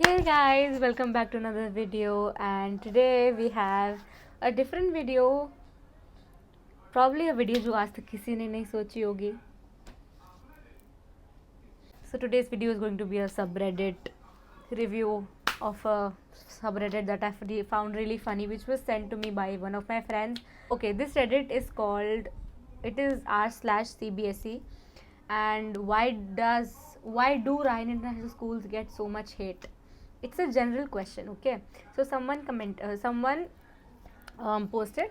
Hey guys, welcome back to another video, and today we have a different video, probably a video जो आज तक किसी ने नहीं सोची होगी. So today's video is going to be a subreddit review of a subreddit that I found really funny, which was sent to me by one of my friends. Okay, this Reddit is called, it is r/CBSE, and why do Ryan International Schools get so much hate? It's a general question. Okay, so someone posted,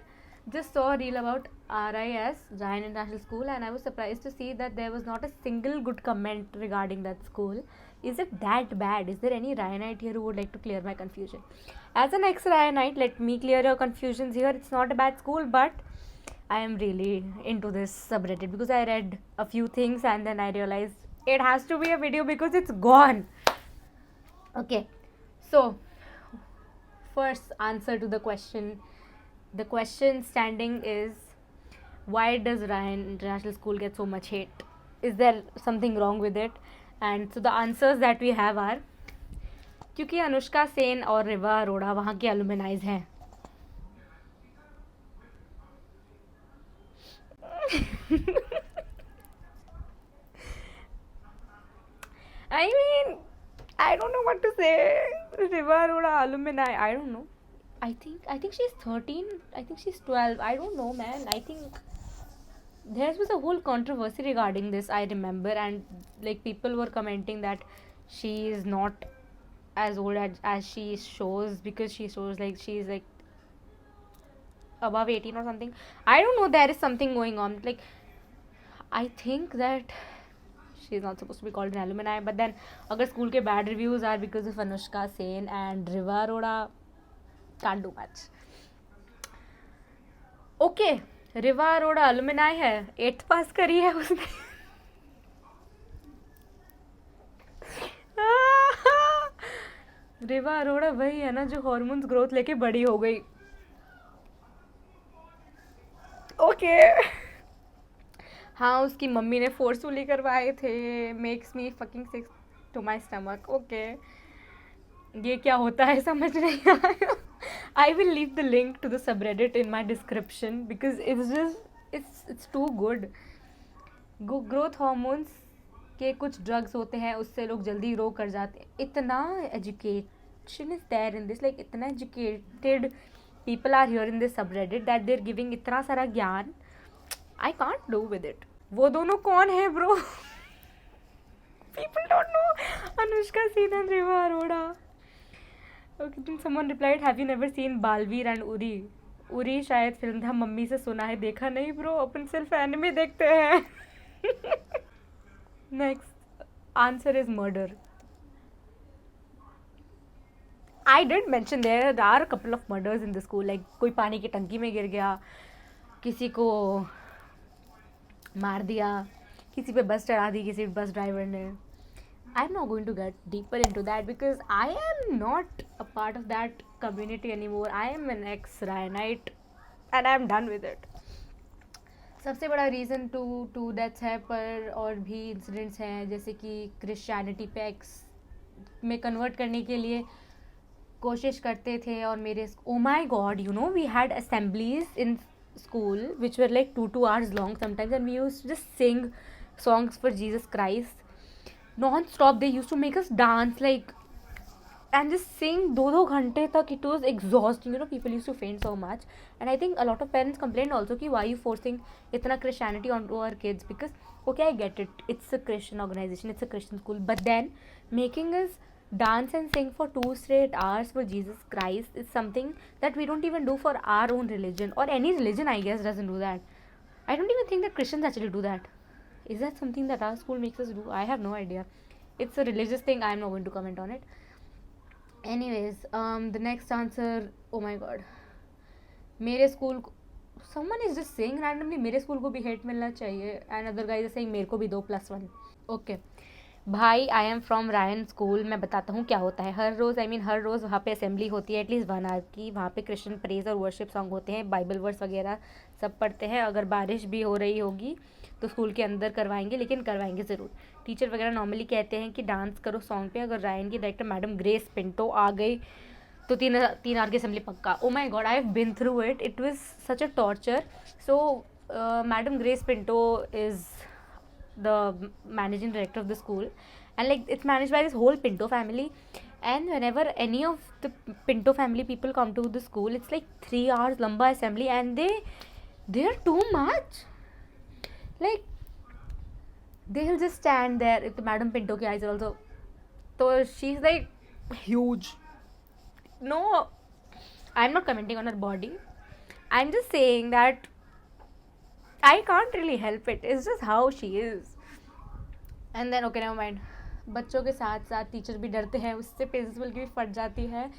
just saw a reel about RIS, Ryan International School, and I was surprised to see that there was not a single good comment regarding that school. Is it that bad? Is there any Ryanite here who would like to clear my confusion? As an ex-Ryanite, let me clear your confusions here. It's not a bad school, but I am really into this subreddit because I read a few things and then I realized it has to be a video because it's gone. Okay, so first answer to the question. The question standing is, why does Ryan International School get so much hate? Is there something wrong with it? And so the answers that we have are, क्योंकि अनुष्का सेन और रिवा अरोड़ा वहाँ के alumni हैं. I mean, I don't know what to say. Riva Arora alumni, I don't know. I think she's 13. I think she's 12. I don't know, man. I think there was a whole controversy regarding this. I remember, and like people were commenting that she is not as old as she shows, because she shows like she's like above 18 or something. I don't know. There is something going on. Like, I think that she's not supposed to be called an alumni, but then agar school ke bad reviews are because of Anushka Sen and Riva Arora, can't do much. Okay, Riva Arora अलुमिनाई है, 8th पास करी है उसने. रिवा अरोड़ा वही है ना जो hormones growth लेके बड़ी हो गई. ओके, हाँ उसकी मम्मी ने फोर्सफुली करवाए थे. Makes me fucking sick to my stomach. Okay, ये क्या होता है समझ नहीं आया. I will leave the link to the subreddit in my description because it's too good. Growth hormones के कुछ drugs होते हैं, उससे लोग जल्दी grow कर जाते हैं. इतना education is there in this, like इतना educated people are here in this subreddit that they're giving इतना सारा ज्ञान. I can't do with it. वो दोनों कौन है bro? People don't know Anushka Sen and Riva Arora. Okay, then someone replied, have you never seen Balveer and Uri? Uri शायद film था, mummy से सुना है, देखा नहीं ब्रो, अपन सिर्फ एनिमे देखते हैं. Next answer is murder. I did mention there are couple of murders in the school. Like कोई पानी की टंकी में गिर गया, किसी को मार दिया, किसी पे बस चढ़ा दी किसी बस ड्राइवर ने. I'm not going to get deeper into that because I am not a part of that community anymore. I am an ex-Ryanite and I am done with it. सबसे बड़ा रीज़न टू डेथ्स है, पर और भी incidents हैं, जैसे कि Christianity पे एक्स में कन्वर्ट करने के लिए कोशिश करते थे. और मेरे oh my God, you know we had assemblies in school which were like 2 hours long sometimes, and we used to just sing songs for Jesus Christ non-stop. They used to make us dance like and just sing 2 घंटे तक. It was exhausting, you know. People used to faint so much, and I think a lot of parents complained also कि why you forcing इतना Christianity onto our kids, because okay, I get it, it's a Christian organization, it's a Christian school, but then making us dance and sing for 2 straight hours for Jesus Christ is something that we don't even do for our own religion, or any religion I guess doesn't do that. I don't even think that Christians actually do that. Is that something that our school makes us do? I have no idea. It's a religious thing. I'm not going to comment on it. Anyways, the next answer, oh my god. मेरे school, someone is just saying randomly मेरे school को भी hate मिलना चाहिए, and other guys are saying मेरे को भी 2+1. Okay. भाई, I am from Ryan school. मैं बताता हूँ क्या होता है. हर रोज़ हर रोज़ वहाँ पे असेंबली होती है, एटलीस्ट 1 hour की. वहाँ पे क्रिश्चियन प्रेज और वर्शिप सॉन्ग होते हैं, बाइबल वर्स वगैरह सब पढ़ते हैं. अगर बारिश भी हो रही होगी तो स्कूल के अंदर करवाएंगे, लेकिन करवाएंगे ज़रूर. टीचर वगैरह नॉर्मली कहते हैं कि डांस करो सॉन्ग पे. अगर रायन की डायरेक्टर मैडम ग्रेस पिंटो आ गई तो 3 आवर की असेंबली पक्का. Oh my God, I have been through it. It was such a torture. So madam Grace Pinto is the managing director of the school, and like it's managed by this whole Pinto family. And whenever any of the Pinto family people come to the school, it's like 3 hours lamba assembly, and they're too much. Like they'll just stand there. If the Madam Pinto ki eyes are also, so she's like huge. No, I'm not commenting on her body. I'm just saying that I can't really help it. It's just how she is. And then okay, never mind. बच्चों के साथ साथ teacher भी डरते हैं उससे. Principal की भी फट जाती है.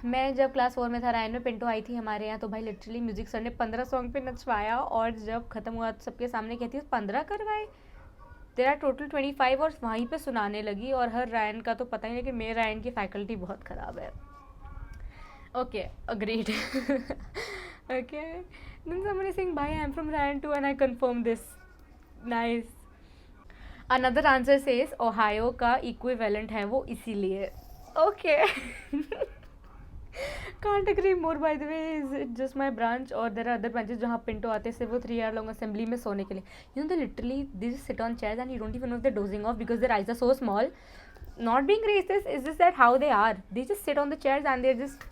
मैं जब क्लास 4 में था, रायन में पिंटो आई थी हमारे यहाँ, तो भाई लिटरली म्यूजिक सर ने 15 सॉन्ग पे नचवाया. और जब ख़त्म हुआ तो सबके सामने कहती है 15 करवाए. तेरा टोटल 25 और वहीं पे सुनाने लगी. और हर रायन का तो पता ही नहीं कि मेरे रायन की फैकल्टी बहुत ख़राब है. Okay, agreed. Okay, then somebody saying bye, I'm from Ryan too and I confirm this. Nice. Another answer says Ohio का इक्विवेलेंट है वो इसीलिए. Okay. Can't agree more. By the way, is it just my branch or there are other branches जहाँ Pinto आते सिर्फ वो 3 hour long assembly में सोने के लिए. You know, they literally they just sit on chairs and you don't even know if they're dozing off because their eyes are so small. Not being racist, is just that how they are. They just sit on the chairs and they're just,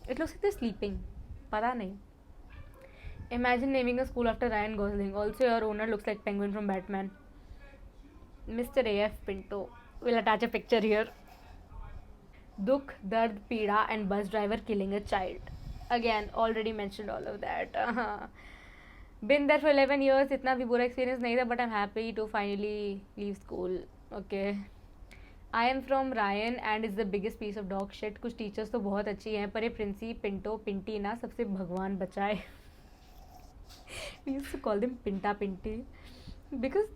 it looks like they're sleeping. पता नहीं. Imagine naming a school after Ryan Gosling. Also, your owner looks like Penguin from Batman. Mr. A.F. Pinto. We'll attach a picture here. Dukh, Dard, Peeda and bus driver killing a child. Again, already mentioned all of that. Been there for 11 years. इतना भी बुरा experience नहीं था, but I'm happy to finally leave school. Okay. I am from Ryan and it's the biggest piece of dog shit. कुछ teachers तो बहुत अच्छी हैं, पर ये प्रिंसी, पिंटो, पिंटी ना सबसे भगवान बचाए. We used to call them Pinta Pinti because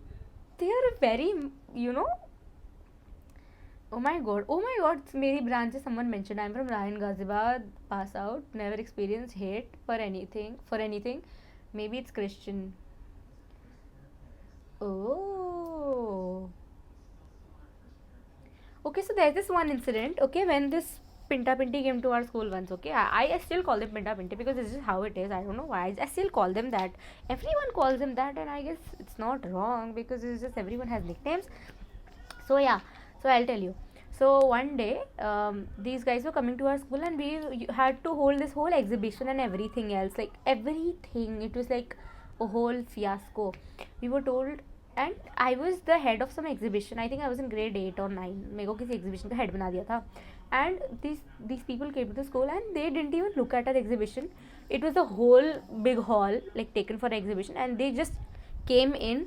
they are very, you know. Oh my god, मेरी branch से someone mentioned I'm from Ryan Ghaziabad, pass out, never experienced hate for anything. Maybe it's Christian. Oh. Okay, so there's this one incident, okay, when this Pinta Pinti came to our school once, okay. I still call them Pinta Pinti because this is how it is. I don't know why. I still call them that. Everyone calls them that, and I guess it's not wrong because it's just everyone has nicknames. So yeah, so I'll tell you. So one day, these guys were coming to our school and we had to hold this whole exhibition and everything else. Like everything. It was like a whole fiasco. We were told, and I was the head of some exhibition. I think I was in grade 8 or 9. मेरे को किसी exhibition का head बना दिया था. And these people came to the school and they didn't even look at our exhibition. It was a whole big hall like taken for exhibition, and they just came in,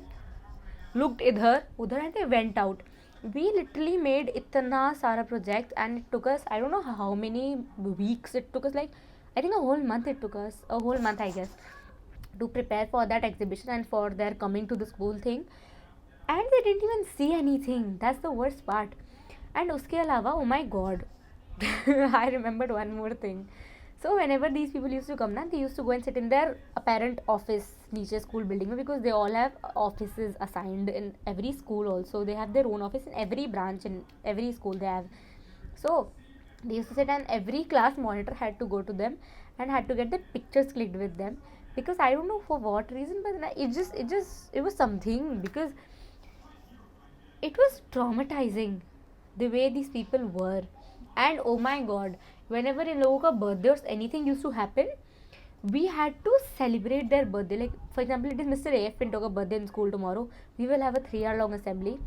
looked idhar udhar, and they went out. We literally made itna sara project and it took us, I don't know how many weeks it took us, like I think a whole month it took us, a whole month I guess, to prepare for that exhibition and for their coming to the school thing. And they didn't even see anything. That's the worst part. And uske alawa, oh my god, I remembered one more thing. So whenever these people used to come na, they used to go and sit in their apparent office niche school building, because they all have offices assigned in every school. Also they have their own office in every branch, in every school they have. So they used to sit, and every class monitor had to go to them and had to get the pictures clicked with them, because I don't know for what reason, but it was something, because it was traumatizing the way these people were. And oh my god, whenever in logo ka birthday or anything used to happen, we had to celebrate their birthday. Like for example, it is Mr. A.F. Pinto ka birthday in school tomorrow. We will have a 3 hour long assembly,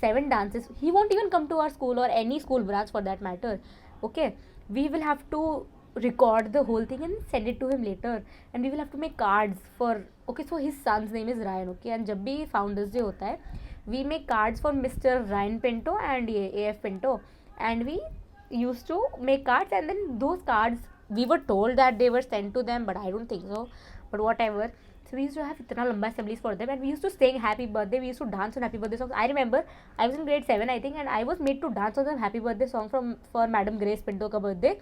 7 dances. He won't even come to our school or any school branch for that matter. Okay, we will have to record the whole thing and send it to him later, and we will have to make cards for, okay, so his son's name is Ryan, okay, and जब भी Founders Day होता है, we make cards for Mr. Ryan Pinto and A.F. Pinto, and we used to make cards, and then those cards, we were told that they were sent to them, but I don't think so, but whatever. So we used to have itna lamba assemblies for them, and we used to sing happy birthday. We used to dance on happy birthday songs. I remember I was in grade 7 I think, and I was made to dance on the happy birthday song for Madam Grace Pinto ka birthday.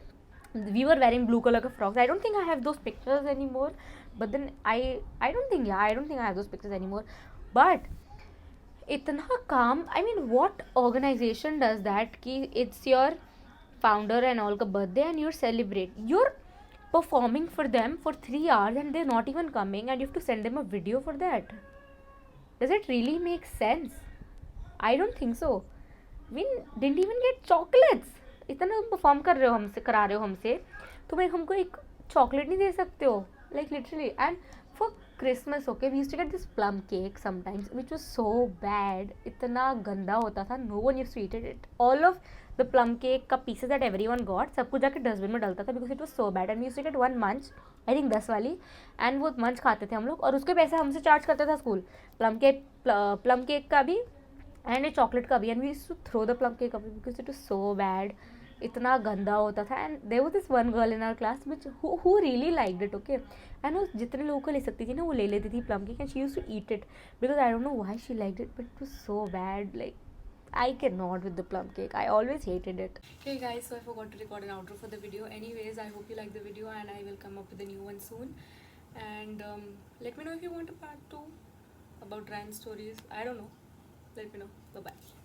we were wearing blue color frocks. I don't think I have those pictures anymore, but then I don't think, yeah, I don't think I have those pictures anymore. But इतना काम, I mean, what organization does that कि it's your founder and all का birthday and you're performing for them for 3 hours and they're not even coming and you have to send them a video for that? Does it really make sense? I don't think so. We didn't even get chocolates. इतना perform कर रहे हो हमसे, करा रहे हो हमसे, तुम एक हमको एक चॉकलेट नहीं दे सकते हो, like literally. And for Christmas, okay, we used to get this plum cake sometimes, which was so bad. इतना गंदा होता था, no one used to eat it. All of the plum cake का pieces that everyone got, सब कुछ जाके dustbin में डलता था because it was so bad. And we used to get one munch, I think 10 वाली, and वो मंच खाते थे हम लोग और उसके पैसे हमसे चार्ज करता था स्कूल, प्लम केक का भी एंड ए चॉकलेट का भी. And we used to throw the plum cake away because it was so bad. इतना गंदा होता था. And there was this one girl in our class which who really liked it, okay. And वो जितने लोगों को ले सकती थी ना वो ले लेती थी plum cake, and she used to eat it because I don't know why she liked it, but it was so bad. Like I cannot with the plum cake. I always hated it. Hey guys, so I forgot to record an outro for the video. Anyways, I hope you like the video and I will come up with a new one soon. And let me know if you want a part 2 about Ryan stories. I don't know. Let me know. Bye bye.